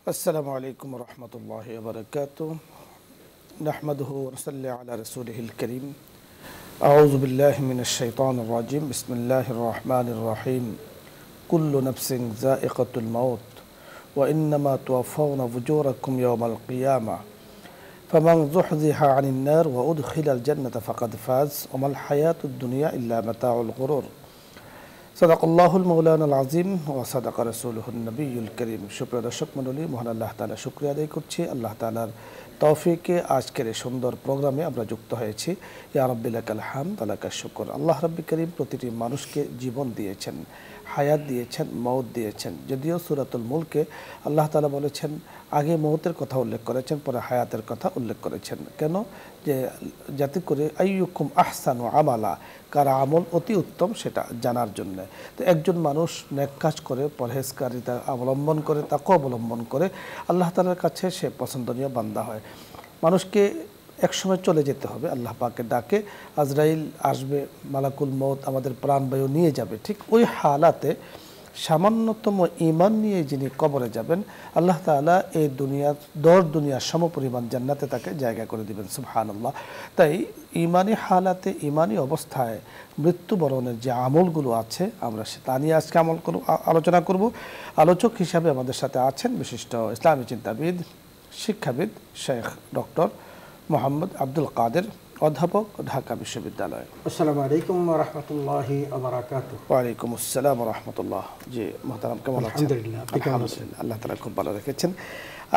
السلام عليكم ورحمة الله وبركاته نحمده ونصلي على رسوله الكريم أعوذ بالله من الشيطان الرجيم بسم الله الرحمن الرحيم كل نفس ذائقة الموت وإنما توفون أجوركم يوم القيامة فمن زحزح عن النار وأدخل الجنة فقد فاز وما الحياة الدنيا إلا متاع الغرور صدق الله المولانا العظيم وصدق رسوله النبي الكريم সুপ্রিয় দর্শক মণ্ডলী মহান আল্লাহ তাআলা শুকরিয়া আদায় করছি আল্লাহ তাআলার তৌফিকে আজকের এই সুন্দর প্রোগ্রামে আমরা যুক্ত হয়েছি ইয়া রাব্বি লাকাল হামদ লাকাশ শুকর আল্লাহ রাব্বি করিম প্রতিটি মানুষকে জীবন দিয়েছেন হায়াত দিয়েছেন মওত দিয়েছেন যদিও সূরাতুল মুলকে আল্লাহ তাআলা বলেছেন আগে মওতের কথা উল্লেখ করেছেন পরে হায়াতের কথা উল্লেখ করেছেন কেন যে যাতে করে আইয়ুকুম আহসানু আমালা কার আমল অতি উত্তম সেটা জানার জন্য তো একজন মানুষ নেক কাজ করে পরহেজকারিতা অবলম্বন করে তাকওয়া অবলম্বন করে আল্লাহ তাআলার কাছে সে পছন্দনীয় বান্দা হয় মানুষকে একসময় চলে যেতে হবে আল্লাহ পাকের ডাকে আজরাইল আসবে মালাকুল মউত আমাদের প্রাণবায়ু নিয়ে যাবে ঠিক ওই হালাতে সামান্যতম ঈমান নিয়ে যিনি কবরে যাবেন আল্লাহ তাআলা এই দুনিয়ার 10 দুনিয়ার সমপরিমাণ জান্নাতে তাকে জায়গা করে দিবেন সুবহানাল্লাহ তাই ঈমানি হালাতে ঈমানি অবস্থায় মৃত্যুবরণের যে আমলগুলো আছে আমরা তা নিয়ে আজকে আলোচনা করব আলোচক হিসাবে আমাদের সাথে আছেন বিশিষ্ট ইসলামী চিন্তাবিদ শিক্ষাবিদ শেখ ডক্টর মোহাম্মদ আব্দুল কাদের অধ্যাপক ঢাকা বিশ্ববিদ্যালয় আসসালামু আলাইকুম ওয়া রাহমাতুল্লাহি ওয়া বারাকাতুহু ওয়া আলাইকুম আসসালাম ওয়া রাহমাতুল্লাহ জি মুহতারাম কেমন আছেন আলহামদুলিল্লাহ আপনি কেমন আছেন আল্লাহ তাআলা খুব ভালো রেখেছেন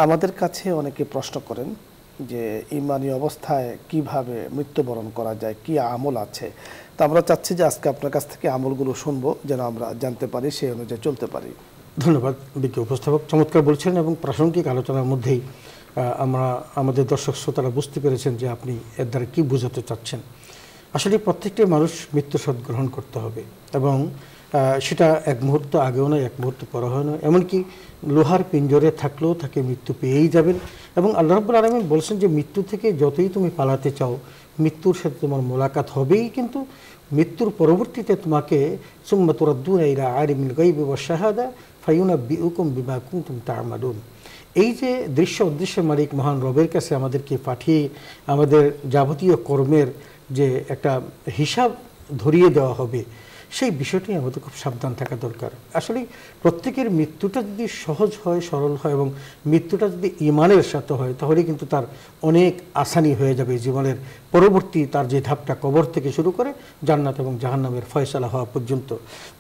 আমাদের কাছে অনেকে প্রশ্ন করেন যে ঈমানি অবস্থায় কিভাবে মৃত্যুবরণ করা যায় কি আমল আছে তো আমরা চাচ্ছি যে আজকে আপনার কাছ থেকে আমলগুলো শুনবো যেন আমরা জানতে পারি সেই অনুযায়ী চলতে পারি ধন্যবাদ বিজ্ঞ উপস্থাপক চমৎকার বলছেন এবং প্রাসঙ্গিক আলোচনার মধ্যেই আমরা আমাদের দর্শক শ্রোতারা বুঝতে পেরেছেন যে আপনি এর দ্বারা কী বোঝাতে চাচ্ছেন আসলে প্রত্যেকটি মানুষ মৃত্যু সৎ গ্রহণ করতে হবে এবং সেটা এক মুহূর্ত আগেও নয় এক মুহূর্ত পরে হয় না এমনকি লোহার পিঞ্জরে থাকলেও তাকে মৃত্যু পেয়েই যাবেন এবং আল্লাহ রাব্বুল আলামিন বলছেন যে মৃত্যু থেকে যতই তুমি পালাতে চাও মৃত্যুর সাথে তোমার মোলাকাত হবেই কিন্তু মৃত্যুর পরবর্তীতে তোমাকে সুম্মা তুরাদ্দুনা ইলা আলিমিল গায়বি ওয়াশ শাহাদা ফায়ুনাব্বিউকুম বিমা কুনতুম তা'মালুন এই যে দৃশ্য উদ্দেশ্যের মালিক মহান রবের কাছে আমাদেরকে পাঠিয়ে আমাদের যাবতীয় কর্মের যে একটা হিসাব ধরিয়ে দেওয়া হবে সেই বিষয়টি আমাদের খুব সাবধান থাকা দরকার আসলে প্রত্যেকের মৃত্যুটা যদি সহজ হয় সরল হয় এবং মৃত্যুটা যদি ঈমানের সাথে হয় তাহলে কিন্তু তার অনেক আসানি হয়ে যাবে জীবনের পরবর্তী তার যে ধাপটা কবর থেকে শুরু করে জান্নাত এবং জাহান্নামের ফয়সালা হওয়া পর্যন্ত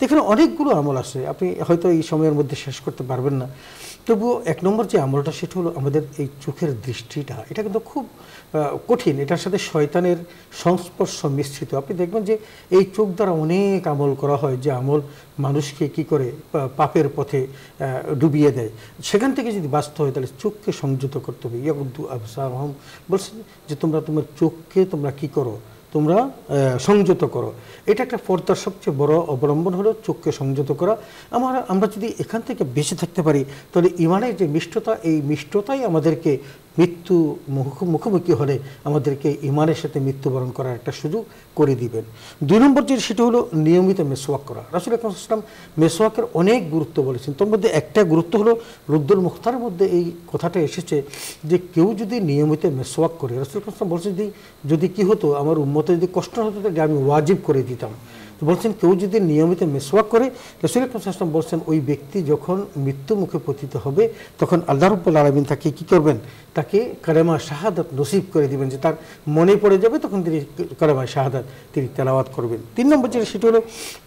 এখানে অনেকগুলো আমল আছে আপনি হয়তো এই সময়ের মধ্যে শেষ করতে পারবেন না তবুও এক নম্বর যে আমলটা সেটা হলো আমাদের এই চোখের দৃষ্টিটা এটা কিন্তু খুব কঠিন এটার সাথে শয়তানের সংস্পর্শ মিশ্রিত আপনি দেখবেন যে এই চোখ দ্বারা অনেক আমল করা হয় যে আমল মানুষকে কি করে পাপের পথে ডুবিয়ে দেয় সেখান থেকে যদি বাঁচতে হয় তাহলে চোখকে সংযত করতে হবে ইয়াগুদ্দু আবসারহুম বলছেন যে তোমরা তোমার চোখকে তোমরা কি করো তোমরা সংযত করো এটা একটা পর্দার সবচেয়ে বড় অবলম্বন হলো চোখকে সংযত করা আমরা যদি এখান থেকে বেঁচে থাকতে পারি তাহলে ঈমানের যে মিষ্টতা এই মিষ্টতাই আমাদেরকে মৃত্যু মুখোমুখি হলে আমাদেরকে ঈমানের সাথে মৃত্যুবরণ করার একটা সুযোগ করে দিবেন 2 নম্বর যে সেটা হলো নিয়মিত মেসওয়াক করা রাসূল আকরাম সাল্লাল্লাহু আলাইহি ওয়াসাল্লাম মেসওয়াকের অনেক গুরুত্ব বলেছেন তার মধ্যে একটা গুরুত্ব হলো রুদ্দুল মুখতারের মধ্যে এই কথাটা এসেছে যে কেউ যদি নিয়মিত মেসওয়াক করে রাসূল আকরাম সাল্লাল্লাহু আলাইহি ওয়াসাল্লাম বলছেন যদি কি হতো আমার উম্মতের যদি কষ্ট হতো তাহলে আমি ওয়াজিব করে দিতাম তো বলছেন কেউ যদি নিয়মিত মেসওয়াক করে রাসূল আকরাম সাল্লাল্লাহু আলাইহি ওয়াসাল্লাম বলছেন ওই ব্যক্তি যখন মৃত্যু মুখে পতিত হবে তখন আল্লাহ রাব্বুল আলামিন তাকে কি করবেন তাকে কালেমা শাহাদাত নসিব করে দিবেন যে তার মনে পড়ে যাবে তখন তিনি কালেমা শাহাদাত তিনি তেলাওয়াত করবেন 3 নম্বর যেটা সেটা হলো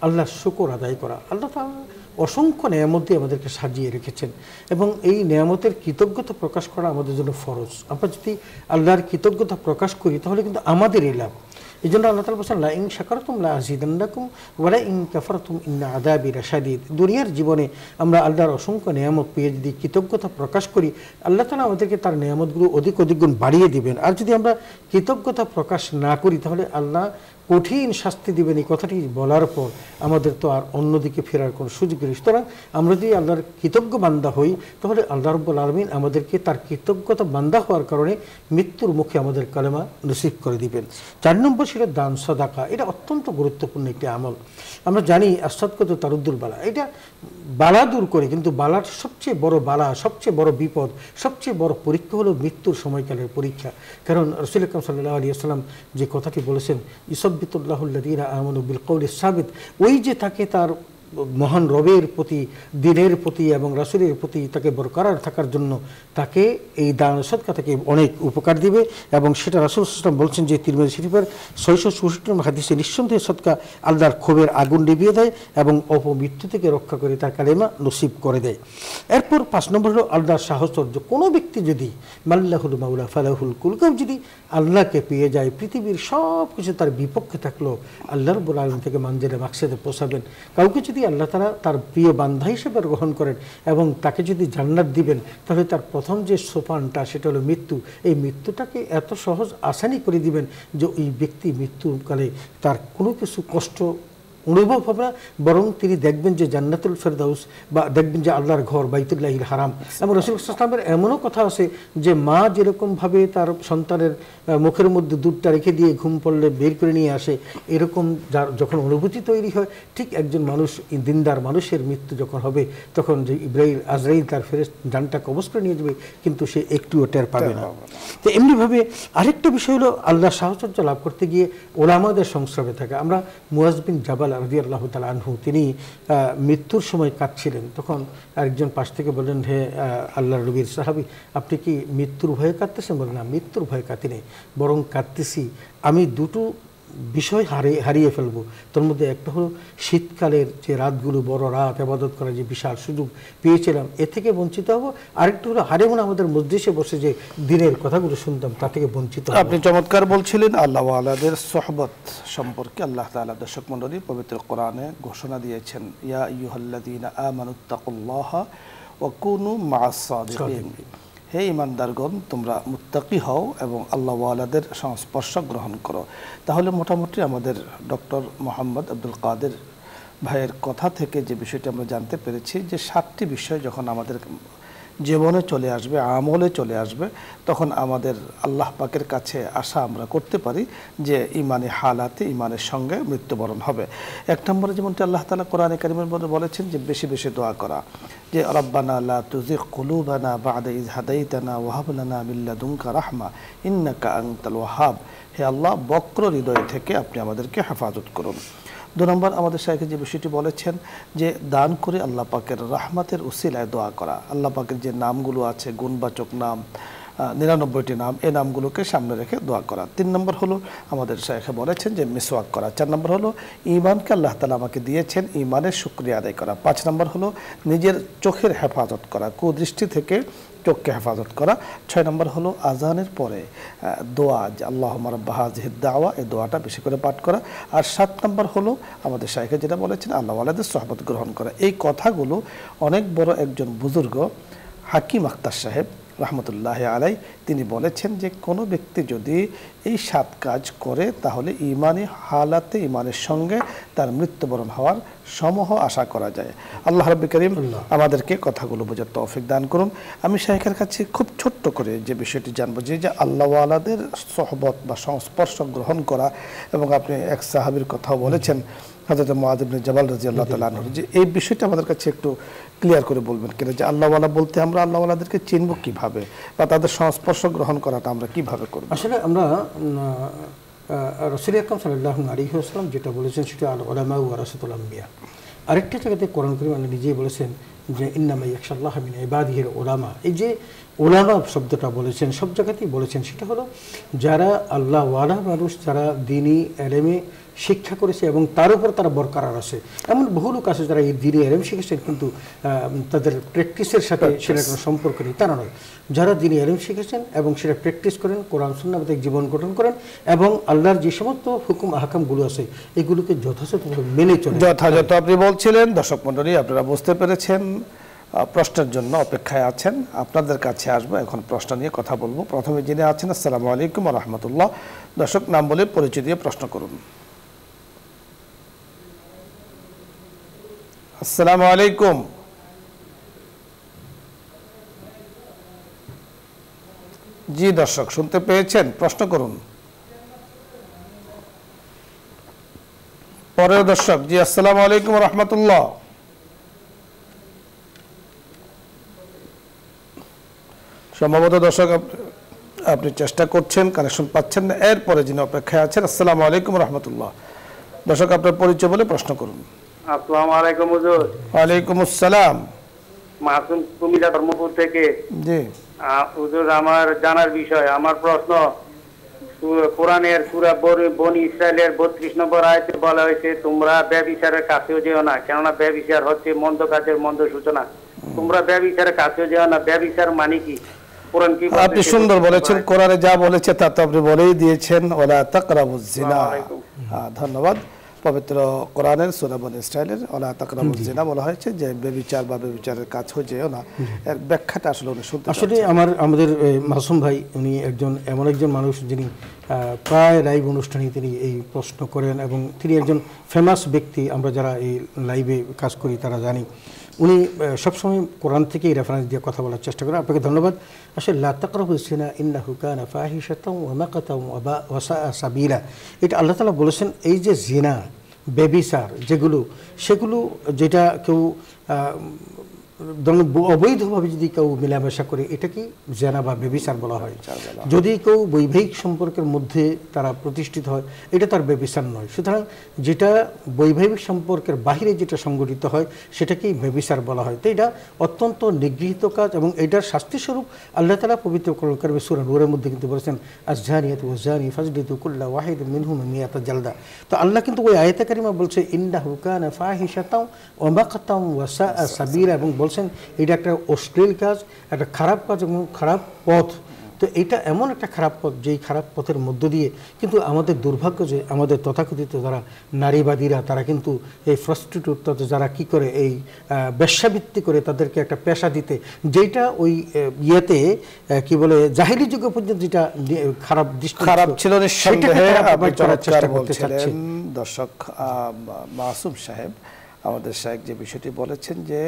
আল্লাহর শুকর আদায় করা আল্লাহ তাআলা অসংখ্য নেয়ামত দিয়ে আমাদেরকে সাজিয়ে রেখেছেন এবং এই নেয়ামতের কৃতজ্ঞতা প্রকাশ করা আমাদের জন্য ফরজ আমরা যদি আল্লাহর কৃতজ্ঞতা প্রকাশ করি তাহলে কিন্তু আমাদেরই লাভ এই জন্য আল্লাহ তাআলা বলেছেন লা ইন শাকারতুম লা আযীদান্নাকুম ওয়া লা ইন কাফারতুম ইন্না আযাবি লাশাদীদ দুনিয়ার জীবনে আমরা আল্লাহর অসংখ্য নেয়ামত পেয়ে যদি কৃতজ্ঞতা প্রকাশ করি আল্লাহ তাআলা আমাদেরকে তার নেয়ামতগুলো অধিক গুণ বাড়িয়ে দিবেন আর যদি আমরা কৃতজ্ঞতা প্রকাশ না করি তাহলে আল্লাহ কঠিন শাস্তি দিবেন, এই কথাটি বলার পর আমাদের তো আর অন্যদিকে ফেরার কোনো সুযোগ নেই। সুতরাং আমরা যদি আল্লাহর কৃতজ্ঞ বান্দা হই, তাহলে আল্লাহ রাব্বুল আলামিন আমাদেরকে তার কৃতজ্ঞতা বান্দা হওয়ার কারণে মৃত্যুর মুখে আমাদের কালেমা নসিব করে দিবেন। 4 নম্বর ছিল দান সাদাকা। এটা অত্যন্ত গুরুত্বপূর্ণ একটি আমল। আমরা জানি আসাদকত তারুদ্দুল বালা, এটা বালা দূর করে, কিন্তু বালার সবচেয়ে বড় বালা, সবচেয়ে বড় বিপদ, সবচেয়ে বড় পরীক্ষা হলো মৃত্যুর সময়কালের পরীক্ষা। কারণ রাসূল আকরাম সাল্লাল্লাহু আলাইহি ওয়াসাল্লাম যে কথাটি বলেছেন, ইসাব্বিতুল্লাহুল্লাযীনা আমানু বিল কওলি সাবিত, ওই যে তাকে তার মহান রবের প্রতি, দিনের প্রতি এবং রাসূলের প্রতি তাকে বরকরার থাকার জন্য তাকে এই দান সদকা থেকে অনেক উপকার দিবে। এবং সেটা রাসূল সাল্লাল্লাহু আলাইহি ওয়াসাল্লাম বলছেন যে তিরমিজি শরীফের 664 নম্বর হাদিসে, নিঃসন্দেহে সদকা আল্লাহর ক্ষোভের আগুন নিভিয়ে দেয় এবং অপমৃত্যু থেকে রক্ষা করে তার কালেমা নসিব করে দেয়। এরপর 5 নম্বর হলো আল্লাহর সাহচর্য। কোনো ব্যক্তি যদি মাল্লাহুল মাওলা ফালাহুল কুল, কেউ যদি আল্লাহকে পেয়ে যায়, পৃথিবীর সব কিছু তার বিপক্ষে থাকলো, আল্লাহ রাব্বুল আলামিন থেকে মানজিলে মাকসাদে পৌঁছাবেন। কাউকে যদি আল্লাহ তাআলা তার প্রিয় বান্ধা হিসেবে গ্রহণ করেন এবং তাকে যদি জান্নাত দিবেন, তাহলে তার প্রথম যে সোপানটা সেটা হলো মৃত্যু। এই মৃত্যুটাকে এত সহজ আসানি করে দিবেন যে ওই ব্যক্তি মৃত্যুকালে তার কোনো কিছু কষ্ট অনুভব হবে না, বরং তিনি দেখবেন যে জান্নাতুল ফেরদাউস, বা দেখবেন যে আল্লাহর ঘর বাইতুল্লাহিল হারাম। এবং রাসূল সাল্লাল্লাহু আলাইহি ওয়াসাল্লামের এমনও কথা আছে যে মা যেরকমভাবে তার সন্তানের মুখের মধ্যে দুধটা রেখে দিয়ে ঘুম পড়লে বের করে নিয়ে আসে, এরকম যার যখন অনুভূতি তৈরি হয়, ঠিক একজন মানুষ, দিনদার মানুষের মৃত্যু যখন হবে, তখন যে আজরাইল তার জানটা কবজ করে নিয়ে যাবে, কিন্তু সে একটুও টের পাবে না। তো এমনিভাবে আরেকটা বিষয় হলো আল্লাহর সাহচর্য লাভ করতে গিয়ে ওলামাদের সংস্রবে থাকা। আমরা মুয়াজ বিন জাবাল রাদিয়াল্লাহু তাআলা আনহু, তিনি মৃত্যুর সময় কাঁদছিলেন, তখন আরেকজন পাশ থেকে বললেন, হে আল্লাহর নবীর সাহাবী, আপনি কি মৃত্যুর ভয়ে কাঁদতেছেন? বলেন, না, মৃত্যুর ভয়ে কাঁদি নেই, বরং কাঁদতেছি আমি দুটো বিষয় হারিয়ে ফেলবো। তোর মধ্যে একটা হলো শীতকালের যে রাতগুলো, বড় রাত ইবাদত করার যে বিশাল সুযোগ পেয়েছিলাম, এ থেকে বঞ্চিত হব। আরেকটা হলো হারিয়ে আমাদের মজলিসে বসে যে দিনের কথাগুলো শুনতাম, তা থেকে বঞ্চিত হব। আপনি চমৎকার বলছিলেন আল্লাহ ওয়ালাদের সোহবত সম্পর্কে। আল্লাহ তাআলা দর্শক মণ্ডলী পবিত্র কোরআনে ঘোষণা দিয়েছেন, ইয়া আইয়ুহাল্লাযীনা আমানুত্তাকুল্লাহা ওয়া কুনু মা'আস সাদিকিন, হে ইমানদারগণ, তোমরা মুত্তাকি হও এবং আল্লাহ ওয়ালাদের সংস্পর্শ গ্রহণ করো। তাহলে মোটামুটি আমাদের ডক্টর মোহাম্মদ আব্দুল কাদের ভাইয়ের কথা থেকে যে বিষয়টি আমরা জানতে পেরেছি, যে 7টি বিষয় যখন আমাদের জীবনে চলে আসবে, আমলে চলে আসবে, তখন আমাদের আল্লাহ পাকের কাছে আশা আমরা করতে পারি যে ইমানে হালাতে, ইমানের সঙ্গে মৃত্যুবরণ হবে। 1 নম্বরে যেমনটি আল্লাহ তাআলা কোরআনে কারিমের মধ্যে বলেছেন যে বেশি বেশি দোয়া করা, যে রব্বানা লা তুযিগ কুলুবানা বা'দা ইয হাদাইতানা ওয়া হাব লানা মিন লাদুনকা রাহমা ইন্নাকা আনতাল ওয়াহ্হাব, হে আল্লাহ, বক্র হৃদয় থেকে আপনি আমাদেরকে হেফাজত করুন। 2 নম্বর আমাদের শাইখ যে বিষয়টি বলেছেন যে দান করে আল্লাহ পাকের রহমতের উসিলায় দোয়া করা। আল্লাহ পাকের যে নামগুলো আছে, গুণবাচক নাম 99টি নাম, এই নামগুলোকে সামনে রেখে দোয়া করা। 3 নম্বর হলো আমাদের শাইখে বলেছেন যে মিসওয়াক করা। 4 নম্বর হলো ঈমানকে আল্লাহ তাআলা আমাকে দিয়েছেন, ঈমানের শুকরিয়া আদায় করা। 5 নম্বর হলো নিজের চোখের হেফাজত করা, কুদৃষ্টি থেকে চোখকে হেফাজত করা। 6 নম্বর হলো আজানের পরে দোয়া, যে আল্লাহুম্মা রাব্বা হাযিহিদ দাওয়া, এই দোয়াটা বেশি করে পাঠ করা। আর 7 নম্বর হলো আমাদের শাইখে যেটা বলেছেন, আল্লাহ ওয়ালাদের সোহবত গ্রহণ করা। এই কথাগুলো অনেক বড় একজন বুজুর্গ হাকিম আখতার সাহেব রহমতুল্লাহ আলাই, তিনি বলেছেন যে কোনো ব্যক্তি যদি এই 7 কাজ করে, তাহলে ইমানি হালাতে, ইমানের সঙ্গে তার মৃত্যুবরণ হওয়ার সমূহ আশা করা যায়। আল্লাহ রাব্বুল কারীম আমাদেরকে কথাগুলো বোঝার তৌফিক দান করুন। আমি শাইখের কাছে খুব ছোট্ট করে যে বিষয়টি জানবো, যে আল্লাহ ওয়ালাদের সোহবত বা সংস্পর্শ গ্রহণ করা, এবং আপনি এক সাহাবীর কথাও বলেছেন, হযরত মুআয ইবনে জাবাল রাদিয়াল্লাহু তাআলা আনহু, যে এই বিষয়টা আমাদের কাছে একটু ক্লিয়ার করে বলবেন কিনা, যে আল্লাহওয়ালা বলতে আমরা আল্লাহওয়ালাদেরকে চিনব কিভাবে, বা তাদের সংস্পর্শ গ্রহণ করাটা আমরা কিভাবে করব? আসলে আমরা রাসূল আকরাম সাল্লাল্লাহু আলাইহি ওয়াসাল্লাম যেটা বলেছেন সেটা আল উলামা ওয়ারাসাতুল আম্বিয়া। আরেকটা জায়গাতে কোরআন কারীম আল্লাহ নিজেই বলেছেন যে ইন্নামা ইয়াখশাল্লাহা মিন ইবাদিহিল উলামা। এই যে উলামা শব্দটা বলেছেন, সব জায়গাতেই বলেছেন, সেটা হলো যারা আল্লাহ ওয়ালা মানুষ, যারা দ্বীনি ইলমে শিক্ষা করেছে এবং তার উপর তারা বরকরার আছে। এমন বহু লোক আছে যারা এই দ্বীনি ইলম শিখেছেন, কিন্তু তাদের প্র্যাকটিসের সাথে সেটা কোনো সম্পর্ক নেই, তারা নয়। যারা দ্বীনি ইলম শিখেছেন এবং সেটা প্র্যাকটিস করেন, কোরআন সুন্নাহ মোতাবেক জীবন গঠন করেন, এবং আল্লাহর যে সমস্ত হুকুম আহকামগুলো আছে এগুলোকে যথাযথভাবে মেনে চলে। যথাযথ আপনি বলছিলেন। দর্শক মণ্ডলী, আপনারা বুঝতে পেরেছেন, প্রশ্নের জন্য অপেক্ষায় আছেন, আপনাদের কাছে আসবো, এখন প্রশ্ন নিয়ে কথা বলবো। প্রথমে যিনি আছেন, আসসালামু আলাইকুম ওয়া রাহমাতুল্লাহ। দর্শক, নাম বলে পরিচয় দিয়ে প্রশ্ন করুন। আসসালামু আলাইকুম। জি দর্শক শুনতে পেয়েছেন, প্রশ্ন করুন। পরের দর্শক, জি আসসালামু আলাইকুম রহমতুল্লাহ। সম্ভবত দর্শক আপনি চেষ্টা করছেন, কানেকশন পাচ্ছেন না, এরপরে যিনি অপেক্ষায় আছেন। আসসালামু আলাইকুম রহমতুল্লাহ। দর্শক আপনার পরিচয় বলে প্রশ্ন করুন। আসসালামু আলাইকুম হুজুর। ওয়ালাইকুম আসসালাম। মাসুম কুমিল্লা ধর্মপুর থেকে। জি হুজুর, আমার জানার বিষয়, আমার প্রশ্ন, কোরআনের সূরা বনী ইসরাইলের 32 নম্বর আয়াতে বলা হয়েছে তোমরা ব্যভিচারের কাছেও যেও না, কেননা ব্যভিচার হচ্ছে মন্দ কাজের মন্দ সূচনা। তোমরা ব্যভিচারের কাছেও যেও না, ব্যভিচার মানে কি? কোরআন কি বলছে? আপনি সুন্দর বলেছেন, কোরআনে যা বলেছে তা তো আপনি বলেই দিয়েছেন, ওয়ালা তাকরাবুজ জিনা। ধন্যবাদ। পবিত্র কোরআনের সূরা বনী ইসরাইলের ওয়ালা তাকরাবুজ জিনা বলা হয়েছে যে ব্যভিচার বা ব্যভিচারের কাজ হয়ে যেও না। এর ব্যাখ্যাটা আসলে উনি শুনতে আসলে আমাদের মাসুম ভাই উনি এমন একজন মানুষ যিনি প্রায় লাইভ অনুষ্ঠানে তিনি এই প্রশ্ন করেন এবং তিনি একজন ফেমাস ব্যক্তি। আমরা যারা এই লাইভে কাজ করি তারা জানি উনি সবসময় কোরআন থেকেই রেফারেন্স দিয়ে কথা বলার চেষ্টা করেন। আপনাকে ধন্যবাদ। আসলে লা তাকরাবুজ জিনা ইন্নাহু কানা ফাহিশাতান ওয়া মাকাতান ওয়া সাআ সাবিলা, এটা আল্লাহ তাআলা বলেছেন। এই যে জিনা, ব্যভিচার সেগুলো যেটা কেউ অবৈধভাবে যদি কেউ মেলামেশা করে এটা কি জেনা বা ব্যভিচার বলা হয়। যদি কেউ বৈবাহিক সম্পর্কের মধ্যে তারা প্রতিষ্ঠিত হয় এটা তার ব্যভিচার নয়। সুতরাং যেটা বৈবাহিক সম্পর্কের বাহিরে যেটা সংগঠিত হয় সেটাকেই ব্যভিচার বলা হয়। তো এটা অত্যন্ত নিগৃহীত কাজ এবং এটার শাস্তিস্বরূপ আল্লাহ তাআলা পবিত্র কোরআন কারিমে সূরা নূরের মধ্যে কিন্তু বলেছেন আয-যানিয়াতু ওয়াজ-যানি ফাজলিদু কুল্লা ওয়াহিদিন মিনহুমা মিয়াতা জালদা। তো আল্লাহ কিন্তু ওই আয়াতে কারিমা বলছে ইন্নাহু কানা ফাহিশাতান ওয়া মাকাতান ওয়া সাআ সাবিলা, এবং বলছেন এটা একটা অশ্লীল কাজ, একটা খারাপ কাজ এবং খারাপ পথ। তো এটা এমন একটা খারাপ পথ যেই খারাপ পথের মধ্য দিয়ে কিন্তু আমাদের দুর্ভাগ্য যে আমাদের তথাকথিত যারা নারীবাদীরা তারা কিন্তু এই প্রস্টিটিউট যারা কি করে এই বেশ্যাবৃত্তি করে তাদেরকে একটা পেশা দিতে, যেটা ওই ইয়েতে কি বলে জাহেলি যুগ পর্যন্ত যেটা খারাপ ছিল নিঃসন্দেহে চেষ্টা করতেছিলেন। দর্শক মাসুম সাহেব আমাদের সাহেব যে বিষয়টি বলেছেন যে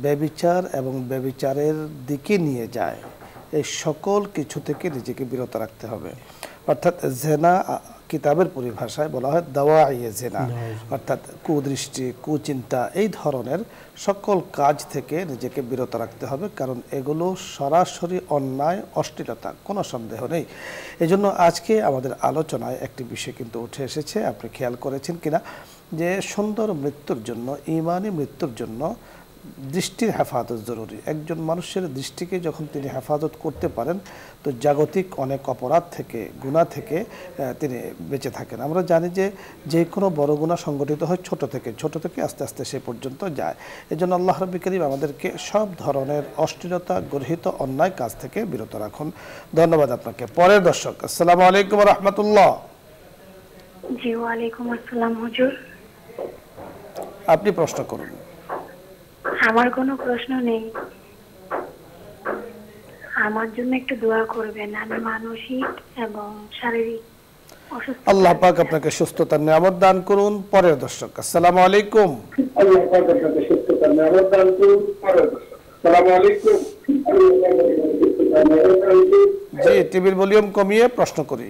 ব্যভিচার এবং ব্যভিচারের দিকে নিয়ে যায় এই সকল কিছু থেকে নিজেকে বিরত রাখতে হবে। অর্থাৎ জেনা কিতাবের পরিভাষায় বলা হয় দাওয়ায়ে জেনা, অর্থাৎ কুদৃষ্টি, কুচিন্তা, এই ধরনের সকল কাজ থেকে নিজেকে বিরত রাখতে হবে, কারণ এগুলো সরাসরি অন্যায়, অশ্লীলতা, কোনো সন্দেহ নেই। এজন্য আজকে আমাদের আলোচনায় একটি বিষয় কিন্তু উঠে এসেছে, আপনি খেয়াল করেছেন কিনা, যে সুন্দর মৃত্যুর জন্য, ঈমানি মৃত্যুর জন্য দৃষ্টির হেফাজত জরুরি। একজন মানুষের দৃষ্টিকে যখন তিনি হেফাজত করতে পারেন তো জাগতিক অনেক অপরাধ থেকে, গুনাহ থেকে তিনি বেঁচে থাকেন। আমরা জানি যে যে কোনো বড় গুনাহ সংগঠিত হয় ছোট থেকে আস্তে আস্তে সে পর্যন্ত যায়। এজন্য আল্লাহ রাব্বুল কারীম আমাদেরকে সব ধরনের অশ্লীলতা, গর্হিত অন্যায় কাজ থেকে বিরত রাখুন। ধন্যবাদ আপনাকে। পরের দর্শক, আসসালামু আলাইকুম রহমতুল্লাহ। জি ওয়ালাইকুম আসসালাম হুজুর। আপনি প্রশ্ন করুন। আমার কোনো প্রশ্ন নেই, আমার জন্য একটু দোয়া করবেন। আমি মানসিক এবং শারীরিক অসুস্থ। আল্লাহ পাক আপনাকে সুস্থতার নিয়ামত দান করুন। পরের দর্শক, আসসালামু আলাইকুম। আল্লাহ পাক আপনাকে সুস্থতার নিয়ামত দান করুন। আসসালামু আলাইকুম। জি টিভির ভলিউম কমিয়ে প্রশ্ন করি।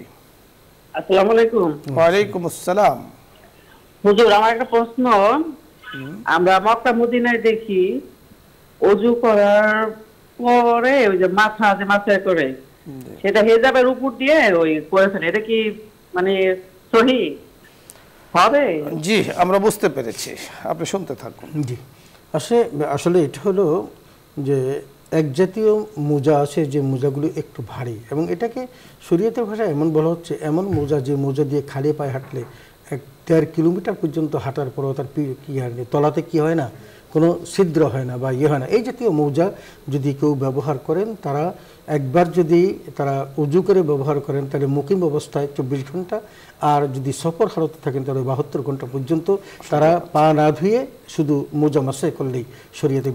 আসসালামু আলাইকুম। ওয়ালাইকুম আসসালাম। হুজুর, আমার একটা প্রশ্ন, আমরা মক্কা মদিনায় দেখি ওযু করার পরে ওই যে মাথা করে সেটা হিজাবের উপর দিয়ে ওই করেছেন, এটা কি মানে সহিহ হবে? জি আমরা বুঝতে পেরেছি, আপনি শুনতে থাকুন। জি আসলে এটা হলো যে এক জাতীয় মোজা আছে যে মোজাগুলো একটু ভারী, এবং এটাকে শরীয়তের ভাষায় এমন বলা হচ্ছে এমন মোজা যে মোজা দিয়ে খালি পায়ে হাঁটলে 1.5 কিলোমিটার পর্যন্ত হাঁটার পরও তার তলাতে কি হয় না, কোনো ছিদ্র হয় না বা হয় না। এই জাতীয় মোজা যদি কেউ ব্যবহার করেন, তারা একবার যদি তারা উজু করে ব্যবহার করেন তাহলে মুকিম অবস্থায় 24 ঘন্টা, আর যদি সফর হালতে থাকেন তাহলে 72 ঘন্টা পর্যন্ত তারা পা না ধুয়ে শুধু মোজা মাসাই করলেই শরীয়তে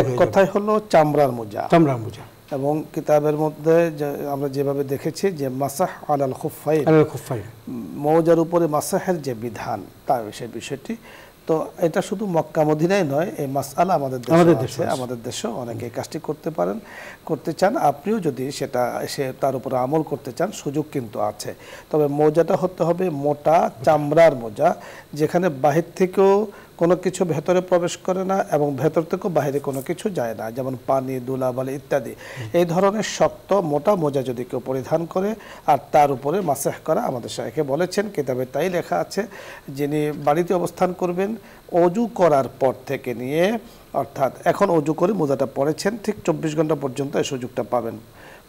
এক কথাই হলো চামড়ার মোজা। এবং কিতাবের মধ্যে আমরা যেভাবে দেখেছি যে মাসাহ আলাল খুফাইন, মোজার উপরে মাসাহের যে বিধান তার সেই বিষয়টি তো এটা শুধু মক্কা মদিনায় নয়, এই মাসআলা আমাদের দেশে আমাদের দেশেও অনেকে এই কাজটি করতে চান। আপনিও যদি তার উপর আমল করতে চান, সুযোগ কিন্তু আছে। তবে মোজাটা হতে হবে মোটা চামড়ার মোজা, যেখানে বাহির থেকেও কোনো কিছু ভেতরে প্রবেশ করে না এবং ভেতর থেকেও বাইরে কোনো কিছু যায় না, যেমন পানি, ধুলাবালি ইত্যাদি। এই ধরনের শক্ত মোটা মোজা যদি কেউ পরিধান করে আর তার উপরে মাসাহ করা, আমাদের শাইখে বলেছেন, কিতাবে তাই লেখা আছে, যিনি বাড়িতে অবস্থান করবেন অজু করার পর থেকে নিয়ে, অর্থাৎ এখন অজু করে মোজাটা পরেছেন, ঠিক 24 ঘন্টা পর্যন্ত এই সুযোগটা পাবেন।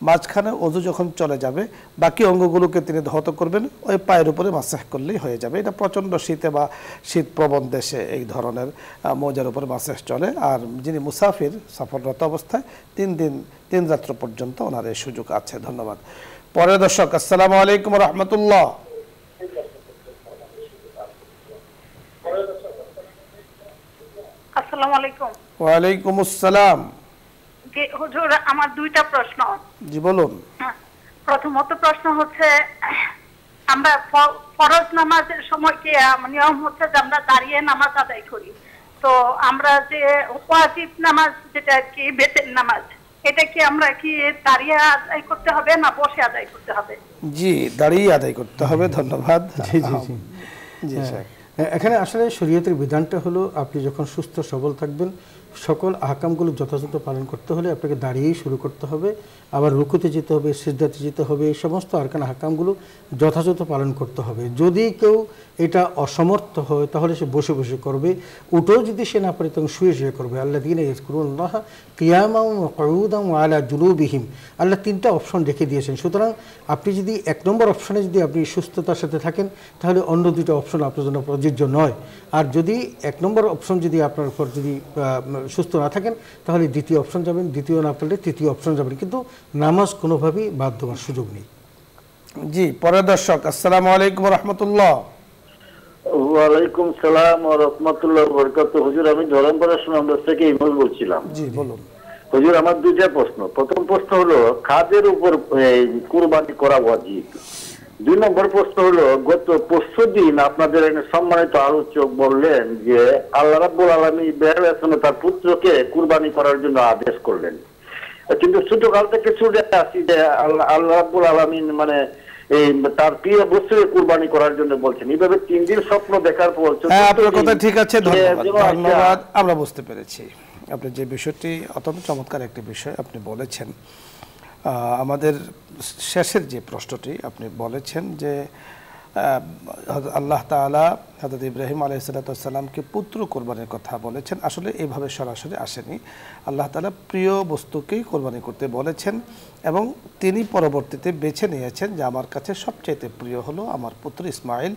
মাঝখানে অজু যখন চলে যাবে, বাকি অঙ্গগুলোকে তিনি ধৌত করবেন, ওই পায়ের উপরে মাসাহ করলেই হয়ে যাবে। এটা প্রচণ্ড শীতে বা শীতপ্রবণ দেশে এই ধরনের মোজার উপরে মাসাহ চলে। আর যিনি মুসাফির, সফররত অবস্থায় 3 দিন 3 রাত্র পর্যন্ত ওনার এই সুযোগ আছে। ধন্যবাদ। পরের দর্শক, আসসালামু আলাইকুম রহমতুল্লাহ। আসসালামু আলাইকুম। ওয়ালাইকুম আসসালাম। হুজুর, আমার 2টা প্রশ্ন। জি বলুন। প্রথমত প্রশ্ন হচ্ছে, আমরা ফরজ নামাজের সময় কি নিয়ম হচ্ছে যে আমরা দাঁড়িয়ে নামাজ আদায় করি, তো আমরা যে ওয়াজিব নামাজ যেটা কি বেতের নামাজ, এটা কি আমরা কি দাঁড়িয়ে আদায় করতে হবে না বসে আদায় করতে হবে? জি, দাঁড়িয়ে আদায় করতে হবে। ধন্যবাদ। জি জি জি জি স্যার, এখানে আসলে শরীয়তের বিধানটা হলো, আপনি যখন সুস্থ সবল থাকবেন, সকল আহকামগুলো যথাযথ পালন করতে হলে আপনাকে দাঁড়িয়েই শুরু করতে হবে, আবার রুকুতে যেতে হবে, সিজদাতে যেতে হবে, এই সমস্ত আরকান আহকামগুলো যথাযথ পালন করতে হবে। যদি কেউ এটা অসমর্থ হয় তাহলে সে বসে বসে করবে, উঠেও যদি সে না পারে তখন শুয়ে শুয়ে করবে। আল্লাযীনা ইয়াযকুরুল্লাহ কিয়ামান ওয়া কুউদান ওয়া আলা জুনুবিহিম, আল্লাহ 3টা অপশন রেখে দিয়েছেন। সুতরাং আপনি যদি 1 নম্বর অপশনে যদি আপনি সুস্থতার সাথে থাকেন, তাহলে অন্য 2টা অপশন আপনার জন্য প্রযোজ্য নয়। আর যদি 1 নম্বর অপশন যদি আপনার উপর যদি সুস্থ না থাকেন, তাহলে 2য় অপশন যাবেন, 2য় না পারলে 3য় অপশন যাবেন, কিন্তু নামাজ কোনোভাবেই বাদ দেওয়ার সুযোগ নেই। জি, পরের দর্শক, আসসালামু আলাইকুম রহমতুল্লাহ। ওয়ালাইকুম সালাম ওয়া রাহমাতুল্লাহি ওয়া বারাকাতুহু। হুজুর, আমি ধরমপাড়া সুনামগঞ্জ থেকে ইমল বলছিলাম। জি বলুন। হুজুর, আমার 2টা প্রশ্ন। প্রথম প্রশ্ন হলো, খাদের উপর কুরবানি করা ওয়াজিব। 2 নম্বর প্রশ্ন হলো, গত পরশুদিন আপনাদের সম্মানিত আলোচক বললেন যে আল্লাহ রাব্বুল আলামিন ইব্রাহিম আলাইহিস সালাম তার পুত্রকে কুরবানি করার জন্য আদেশ করলেন, কিন্তু ছোটকাল থেকে শুনে আসি যে আল্লাহ রাব্বুল আলামিন মানে তার প্রিয় বস্তুকে কুরবানি করার জন্য বলছেন। এইভাবে 3 দিন স্বপ্ন দেখার পর আপনার কথা ঠিক আছে, ধন্যবাদ। আমরা বুঝতে পেরেছি আপনি যে বিষয়টি, অত্যন্ত চমৎকার একটি বিষয় আপনি বলেছেন। আমাদের শেষের যে প্রশ্নটি আপনি বলেছেন যে আল্লাহ তাআলা হযরত ইব্রাহিম আলাইহিসসালামকে পুত্র কোরবানির কথা বলেছেন, আসলে এইভাবে সরাসরি আসেনি। আল্লাহ তাআলা প্রিয় বস্তুকেই কোরবানি করতে বলেছেন এবং তিনি পরবর্তীতে বেছে নিয়েছেন যে আমার কাছে সবচেয়ে প্রিয় হলো আমার পুত্র ইসমাইল।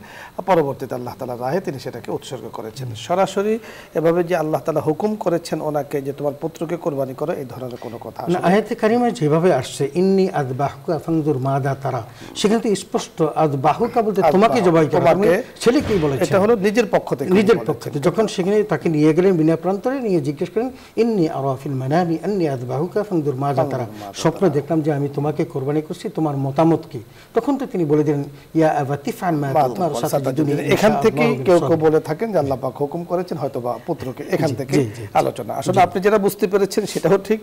পরবর্তীতে আল্লাহ তাআলা রাহে তিনি সেটাকে উৎসর্গ করেছেন। সরাসরি এভাবে যে আল্লাহ তাআলা হুকুম করেছেন ওনাকে যে তোমার পুত্রকে কোরবানি করো, এই ধরনের কোনো কথা আসে না। আয়াতে কারিমায় যেভাবে আসছে ইন্নী আযবাহুকা ফানজুর মাযা তারা, সেখানে তো স্পষ্ট আযবাহুকা বলতে তোমাকে জবাই করা, ছেলেকেই বলেছে, এটা হলো নিজের পক্ষ থেকে। যখন সেখানে তাকে নিয়ে গেলেন বিনা প্রান্তরে, নিয়ে জিজ্ঞেস করেন ইন্নী আরা ফিল মানামি আন্নী আযবাহুকা ফানজুর মাযা তারা, স্বপ্নে দেখলাম যে আমি তোমাকে কোরবানি করছি, তোমার মতামত কি? তখন তো তিনি বলে দিলেন ইয়া আবাতি ফা'আল মা তু'মার সাতাজিদুনি। এখান থেকে কেউ কেউ বলে থাকেন যে আল্লাহ পাক হুকুম করেছেন হয়তোবা পুত্রকে, এখান থেকে আলোচনা। আসলে আপনি যেটা বুঝতে পেরেছেন সেটাও ঠিক,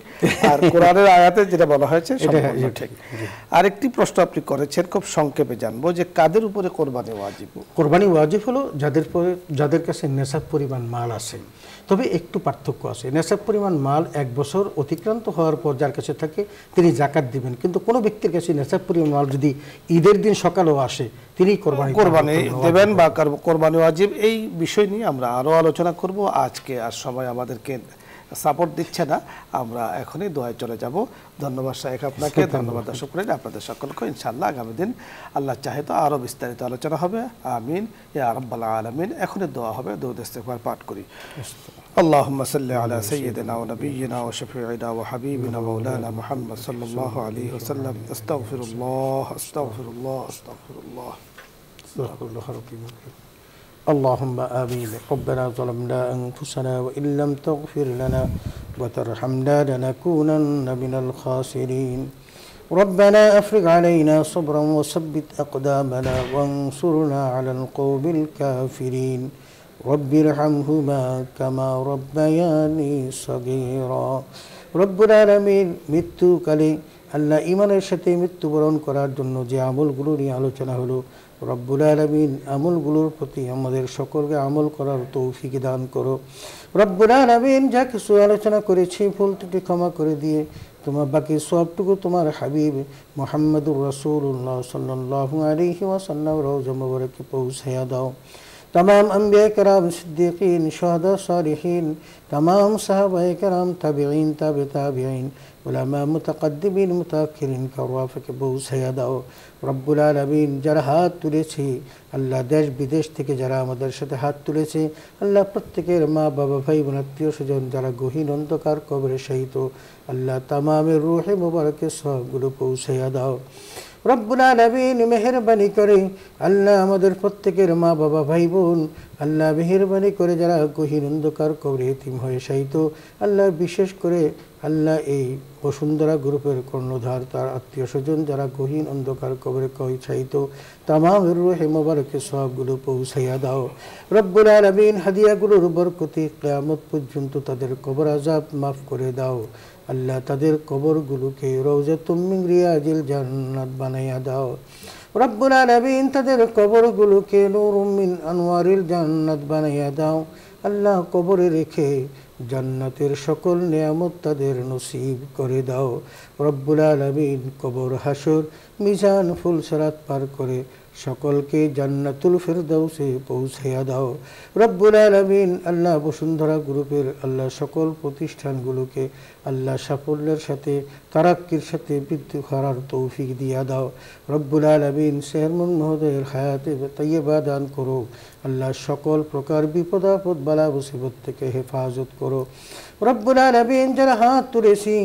আর কোরআনের আয়াতে যেটা বলা হয়েছে সম্পূর্ণ ঠিক। আরেকটি প্রশ্ন আপনি করেছেন, খুব সংক্ষেপে জানবো যে কাদের উপরে কোরবানি ওয়াজিব? কোরবানি ওয়াজিব হলো যাদের কাছে নেশাব পরিমাণ মাল আছে। তবে একটু পার্থক্য আছে। নেশাব পরিমাণ মাল 1 বছর অতিক্রান্ত হওয়ার পর যার কাছে থাকে তিনি যাকাত দিবেন, কিন্তু কোনো ব্যক্তির কাছে নেশাব পরিমাণ মাল যদি ঈদের দিন সকালেও আসে তিনি কোরবানি দেবেন বা কোরবানি ওয়াজিব। এই বিষয় নিয়ে আমরা আরও আলোচনা করব। আজকে আর সময় আমাদেরকে সাপোর্ট দিচ্ছে না, আমরা এখনই দোয়ায় চলে যাব। ধন্যবাদ শাইখ আপনাকে, ধন্যবাদ দর্শক করেন আপনাদের সকলকে। ইনশাআল্লাহ আগামী দিন আল্লাহ চাহে তো আরও বিস্তারিত আলোচনা হবে। আমিন ইয়া রাব্বাল আলামিন। এখনই দোয়া হবে, দরুদ ইস্তিগফার পাঠ করি। اللهم صل على سيدنا ونبينا وشفيعنا وحبيبنا مولانا محمد صلى الله عليه وسلم. استغفر الله استغفر الله استغفر الله استغفر الله ربي. اللهم آمين. ربنا ظلمنا أنفسنا وإن لم تغفر لنا وترحمنا لنكونن من الخاسرين. ربنا أفرغ علينا صبرا وثبت أقدامنا وانصرنا على القوم الكافرين. রব্বিরহামহুমা কামা রব্বায়ানি সগীরা। রব্বুল আলামিন মৃত্যুকালে আল্লাহ ঈমানের সাথে মৃত্যুবরণ করার জন্য যে আমলগুলো নিয়ে আলোচনা হলো, রব্বুল আলামিন আমলগুলোর প্রতি আমাদের সকলকে আমল করার তৌফিক দান করো। রব্বুল আলামিন যা কিছু আলোচনা করেছি ভুল ত্রুটি ক্ষমা করে দিয়ে তোমার বাকি সবটুকু তোমার হাবিব মুহাম্মদুর রাসূলুল্লাহ সাল্লাল্লাহু আলাইহি ওয়াসাল্লাম রওজা মুবারকে পৌঁছায়া দাও। तमाम अम्बिया कराम सिद्दीकीन शुहदा सालिहीन तमाम सहाबाए कराम ताबिईन ताबे ताबिईन उलमा मुतक़द्दिमीन मुताअख्खिरीन का ওয়াফাকে পৌঁছায়া দাও। রব্বুল আলামিন যারা হাত তুলেছে আল্লাহ, দেশ বিদেশ থেকে যারা আমাদের সাথে হাত তুলেছে আল্লাহ, প্রত্যেকের মা বাবা ভাই বোন আত্মীয় স্বজন যারা গহীন অন্ধকার কবরে শায়িত আল্লাহ, তামামের রূহে মুবারকে সবগুলো পৌঁছায়া দাও। রব্বুল আলামিন মেহেরবানি করে আল্লাহ আমাদের প্রত্যেকের মা বাবা ভাই বোন আল্লাহ মেহেরবানি করে যারা গহীন অন্ধকার কবরে এতিম হয়ে শায়িত আল্লাহ, বিশেষ করে আল্লাহ এই বসুন্ধরা গ্রুপের কর্ণধার তার আত্মীয় স্বজন যারা গহীন অন্ধকার কবরে শায়িত তামামের রূহে মুবারকে সবগুলো পৌঁছাইয়া দাও। রব্বুল আলামিন হাদিয়াগুলোর বরকতে কিয়ামত পর্যন্ত তাদের কবর আযাব মাফ করে দাও। আল্লাহ তাদের কবরগুলোকে রওজাতুম মিন রিয়াজিল জান্নাত বানাইয়া দাও। রব্বুল আলামিন তাদের কবরগুলোকে নূরুম মিন আনওয়ারিল জান্নাত বানাইয়া দাও। আল্লাহ কবরে রেখে জান্নাতের সকল নিয়ামত তাদের নসিব করে দাও। রব্বুল আলামিন কবর হাসর মিজান ফুলসিরাত পার করে সকলকে জান্নাতুল ফিরদাউসে পৌঁছাইয়া দাও। রব্বুল আলামিন আল্লাহ বসুন্ধরা গ্রুপের আল্লাহ সকল প্রতিষ্ঠানগুলোকে আল্লাহ সাফল্যের সাথে তারাক্কির সাথে বৃদ্ধি করার তৌফিক দিয়া দাও। রব্বুল আলামিন সেহরমন মহোদয়ের হায়াতে তাইয়্যিবা দান করো। আল্লাহ সকল প্রকার বিপদ আপদ বালা মুসিবত থেকে হেফাজত করো। রব্বুল আলামিন যারা হাত তুলেছি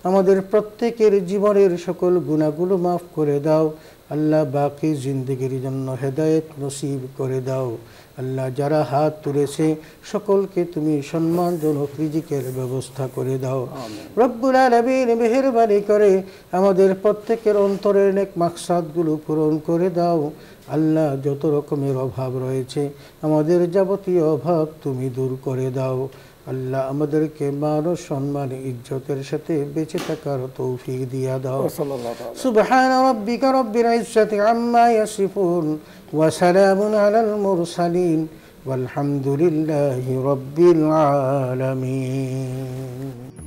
আমাদের প্রত্যেকের জীবনের সকল গুনাহগুলো মাফ করে দাও। আল্লাহ বাকি জিন্দেগির জন্য হেদায়েত নসিব করে দাও। আল্লাহ যারা হাত তুলেছে সকলকে তুমি সম্মানজনক রিজিকের ব্যবস্থা করে দাও। রব্বুল আলামিন মেহেরবানি করে আমাদের প্রত্যেকের অন্তরের নেক মাকসাদগুলো পূরণ করে দাও। আল্লাহ যত রকমের অভাব রয়েছে আমাদের যাবতীয় অভাব তুমি দূর করে দাও। আল্লাহ আমাদেরকে মান ও সম্মান ইজ্জতের সাথে বেঁচে থাকার তৌফিক দিয়া দাও। সুবহান রাব্বিকা রব্বিল ইজ্জাতি আম্মা ইয়াসিফুন ওয়া সালামুন আলাল মুরসালিন ওয়ালহামদুলিল্লাহি রাব্বিল আলামিন।